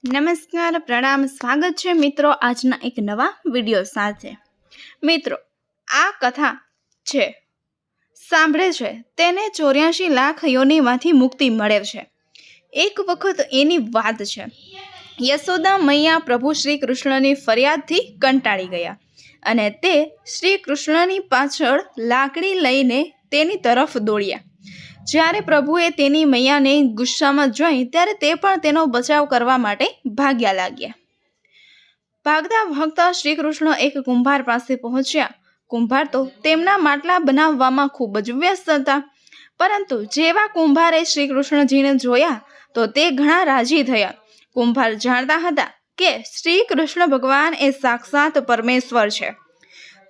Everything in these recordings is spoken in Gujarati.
નમસ્કાર, પ્રણામ, સ્વાગત છે મિત્રો આજના એક નવા વિડીયો સાથે। મિત્રો, આ કથા છે સાંભળે છે તેને 84 લાખ યોનિમાંથી મુક્તિ મળે છે। એક વખત એની વાત છે, યશોદા મૈયા પ્રભુ શ્રી કૃષ્ણની ફરિયાદથી કંટાળી ગયા અને તે શ્રી કૃષ્ણની પાછળ લાકડી લઈને તેની તરફ દોડ્યા। જ્યારે પ્રભુએ તેની મૈયાને ગુસ્સામાં જોઈ ત્યારે તે પણ તેનો બચાવ કરવા માટે ભાગ્યા લાગ્યા। ભાગતા ભાગતા શ્રી કૃષ્ણ એક કુંભાર પાસે પહોંચ્યા। કુંભાર તો તેમના માટલા બનાવવામાં ખૂબ જ વ્યસ્ત હતા, પરંતુ જેવા કુંભારે શ્રી કૃષ્ણજીને જોયા તો તે ઘણા રાજી થયા। કુંભાર જાણતા હતા કે શ્રી કૃષ્ણ ભગવાન એ સાક્ષાત પરમેશ્વર છે।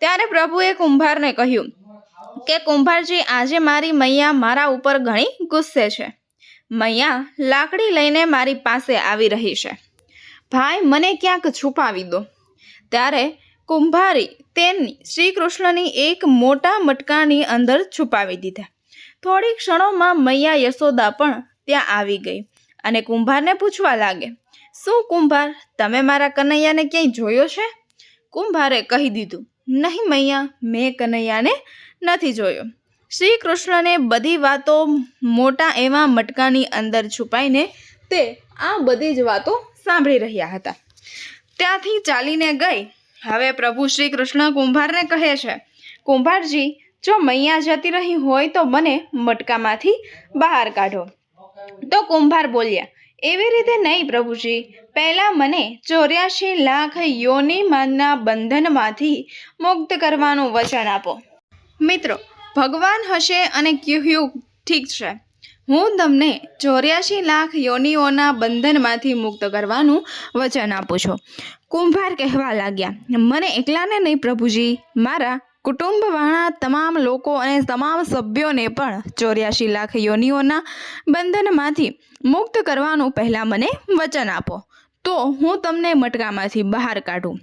ત્યારે પ્રભુએ કુંભારને કહ્યું કે કુંભારજી, આજે મારી મૈયા મારા ઉપર ઘણી ગુસ્સે છે। મૈયા લાકડી લઈને મારી પાસે આવી રહી છે। ભાઈ, મને ક્યાંક છુપાવી દો। ત્યારે કુંભારી તેની શ્રી કૃષ્ણની એક મોટા મટકાની અંદર છુપાવી દીધા। થોડી ક્ષણોમાં મૈયા યશોદા પણ ત્યાં આવી ગઈ અને કુંભારને પૂછવા લાગે, શું કુંભાર, તમે મારા કનૈયાને ક્યાંય જોયો છે? કુંભારે કહી દીધું, નહીં મૈયા, મેં કનૈયાને નથી જોયો। શ્રી કૃષ્ણને બધી વાતો મોટા એવા મટકાની અંદર છુપાઈને તે આ બધી જ વાતો સાંભળી રહ્યા હતા। ત્યાંથી ચાલીને ગઈ। હવે પ્રભુ શ્રી કૃષ્ણ કુંભારને કહે છે, કુંભારજી, જો મૈયા જતી રહી હોય તો મને મટકામાંથી બહાર કાઢો। તો કુંભાર બોલ્યા, એવી રીતે નહીં પ્રભુજી, પહેલાં મને 84 લાખ યોનિમાંના બંધનમાંથી મુક્ત કરવાનું વચન આપો। મિત્રો, ભગવાન હશે અને કહ્યું, ઠીક છે, હું તમને 84 લાખ યોનિઓના બંધનમાંથી મુક્ત કરવાનું વચન આપું છું। કુંભાર કહેવા લાગ્યા, મને એકલાને નહીં પ્રભુજી, મારા કુટુંબવાળા તમામ લોકો અને તમામ સભ્યોને પણ 84 લાખ યોનિઓના બંધનમાંથી મુક્ત કરવાનું પહેલાં મને વચન આપો, તો હું તમને મટકામાંથી બહાર કાઢું।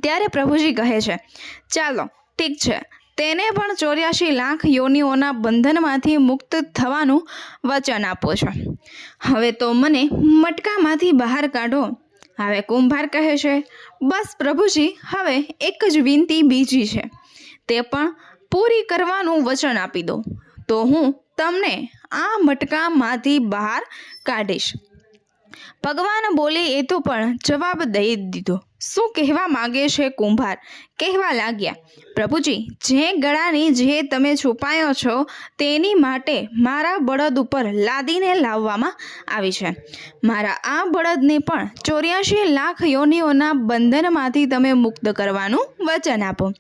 ત્યારે પ્રભુજી કહે છે, ચાલો ઠીક છે, તેને પણ 84 લાખ યોનિઓના બંધનમાંથી મુક્ત થવાનું વચન આપો છો। હવે તો મને મટકામાંથી બહાર કાઢો। હવે કુંભાર કહે છે, બસ પ્રભુજી, હવે એક જ વિનંતી બીજી છે, તે પણ પૂરી કરવાનું વચન આપી દો, તો હું તમને આ મટકામાંથી બહાર કાઢીશ। ભગવાન બોલે એ તો પણ જવાબ દઈ દીધો। શું કહેવા માગે છે કુંભાર? કહેવા લાગ્યા, પ્રભુજી, જે ગળાની જે તમે છુપાયો છો તેની માટે મારા બળદ ઉપર લાદીને લાવવામાં આવી છે। મારા આ બળદને પણ 84 લાખ યોનિઓના બંધનમાંથી તમે મુક્ત કરવાનું વચન આપો।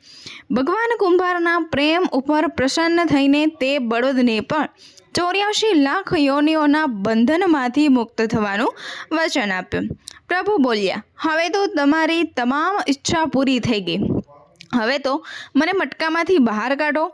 ભગવાન કુંભારના પ્રેમ ઉપર પ્રસન્ન થઈને તે બળદને પણ 84 લાખ યોનિઓના બંધનમાંથી મુક્ત થવાનું વચન આપ્યું। પ્રભુ બોલ્યા, હવે તો તમારી તમામ ઈચ્છા પૂરી થઈ ગઈ, હવે તો મને મટકામાંથી બહાર કાઢો।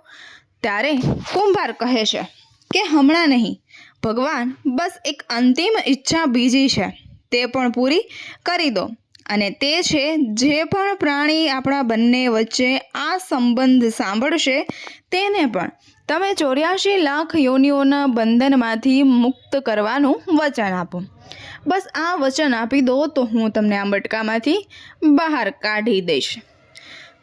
ત્યારે કુંભાર કહે છે કે હમણાં નહીં ભગવાન, બસ એક અંતિમ ઈચ્છા બીજી છે, તે પણ પૂરી કરી દો, અને તે છે જે પણ પ્રાણી આપણા બંને વચ્ચે આ સંબંધ સાંભળશે તેને પણ તમે 84 લાખ યોનિઓના બંધનમાંથી મુક્ત કરવાનું વચન આપો। બસ આ વચન આપી દો તો હું તમને આ મટકામાંથી બહાર કાઢી દઈશ।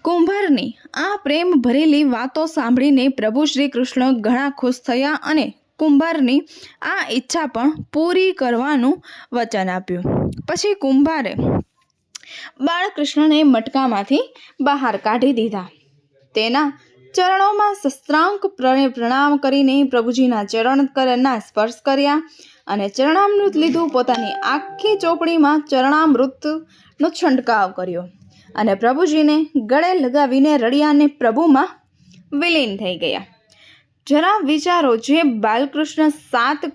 કુંભારની આ પ્રેમ ભરેલી વાતો સાંભળીને પ્રભુ શ્રી કૃષ્ણ ઘણા ખુશ થયા અને કુંભારની આ ઈચ્છા પણ પૂરી કરવાનું વચન આપ્યું। પછી કુંભારે બાળકૃષ્ણને મટકામાંથી બહાર કાઢી દીધા। તેના ચરણોમાં શસ્ત્રાંક પ્રણામ કરીને પ્રભુજીના ચરણના સ્પર્શ કર્યા અને ચરણામૃત લીધું। પોતાની આખી ચોપડીમાં ચરણામૃતનો છંટકાવ કર્યો અને પ્રભુજીને ગળે લગાવીને રડિયાને પ્રભુમાં વિલીન થઈ ગયા। જરા વિચારો, જે બાલકૃષ્ણ 7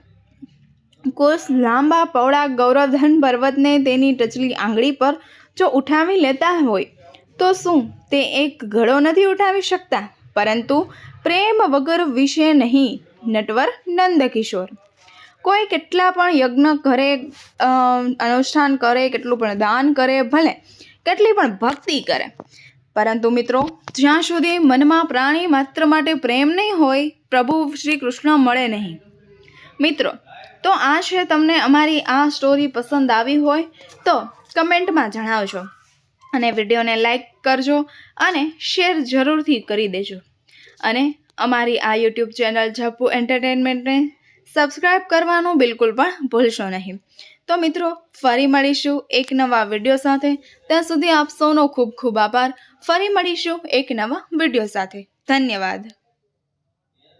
કોસ લાંબા પહોળા ગૌરવધન પર્વતને તેની ટચલી આંગળી પર જો ઉઠાવી લેતા હોય તો શું તે એક ઘડો નથી ઉઠાવી શકતા? પરંતુ પ્રેમ વગર વિશે નહીં, નટવર નંદકિશોર। કોઈ કેટલા પણ યજ્ઞ કરે, અનુષ્ઠાન કરે, કેટલું પણ દાન કરે, ભલે કેટલી પણ ભક્તિ કરે, પરંતુ મિત્રો, જ્યાં સુધી મનમાં પ્રાણી માત્ર માટે પ્રેમ નહીં હોય, પ્રભુ શ્રી કૃષ્ણ મળે નહીં। મિત્રો, તો આ છે, તમને અમારી આ સ્ટોરી પસંદ આવી હોય તો કમેન્ટમાં જણાવજો અને વિડીયોને લાઈક કરજો અને શેર જરૂરથી કરી દેજો અને અમારી આ યુટ્યુબ ચેનલ ઝપ્પુ એન્ટરટેનમેન્ટને સબસ્ક્રાઈબ કરવાનું બિલકુલ પણ ભૂલશો નહીં. તો મિત્રો, ફરી મળીશું એક નવા વિડીયો સાથે. ત્યાં સુધી આપ સૌનો ખૂબ ખૂબ આભાર. ફરી મળીશું એક નવા વિડીયો સાથે. ધન્યવાદ.